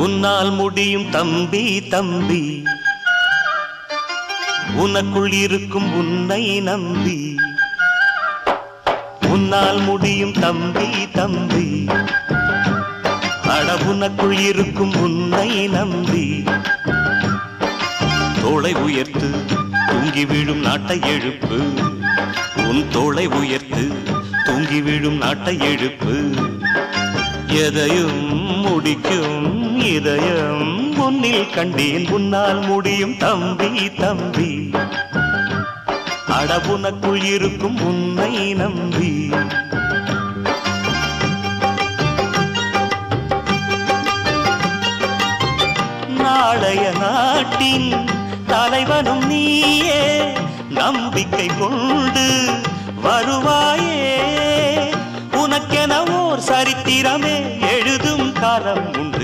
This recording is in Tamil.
உன்னால் முடியும் தம்பி தம்பி, உனக்குள் இருக்கும் உன்னை நம்பி. உன்னால் முடியும் தம்பி தம்பி, அட உனக்குள் இருக்கும் உன்னை நம்பி. தோளை உயர்த்து தூங்கி விழும் நாட்டை எழுப்பு, உன் தோளை உயர்த்து தூங்கி விழும் நாட்டை எழுப்பு. எதையும் முடிக்கும் இதயம் உன்னில் கண்டேன், உன்னால் முடியும் தம்பி தம்பி, அட உனக்குள் இருக்கும் உன்னை நம்பி. நாளைய நாட்டின் தலைவனும் நீயே, நம்பிக்கை கொண்டு வருவாயே. உனக்கென ஓர் சரித்திரமே எழுதும் காலம் உண்டு.